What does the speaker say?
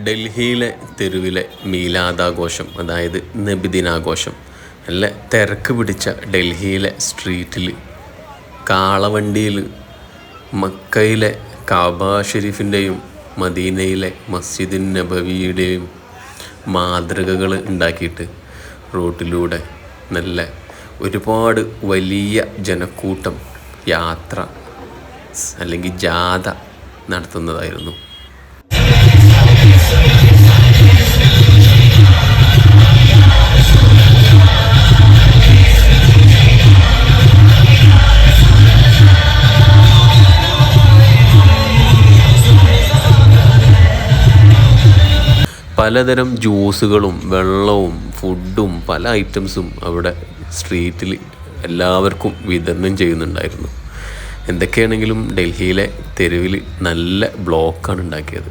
ഡൽഹിയിലെ തെരുവിലെ മീലാദാഘോഷം, അതായത് നബിദിനാഘോഷം, നല്ല തിരക്ക് പിടിച്ച ഡൽഹിയിലെ സ്ട്രീറ്റിൽ കാളവണ്ടിയിൽ മക്കയിലെ കാബ ഷെരീഫിൻ്റെയും മദീനയിലെ മസ്ജിദുൻ നബവിയുടെയും മാതൃകകൾ ഉണ്ടാക്കിയിട്ട് റോട്ടിലൂടെ നല്ല ഒരുപാട് വലിയ ജനക്കൂട്ടം യാത്ര അല്ലെങ്കിൽ ജാഥ നടത്തുന്നതായിരുന്നു. പലതരം ജ്യൂസുകളും വെള്ളവും ഫുഡും പല ഐറ്റംസും അവിടെ സ്ട്രീറ്റിൽ എല്ലാവർക്കും വിതരണം ചെയ്യുന്നുണ്ടായിരുന്നു. എന്തൊക്കെയാണെങ്കിലും ഡൽഹിയിലെ തെരുവിൽ നല്ല ബ്ലോക്കാണ് ഉണ്ടാക്കിയത്.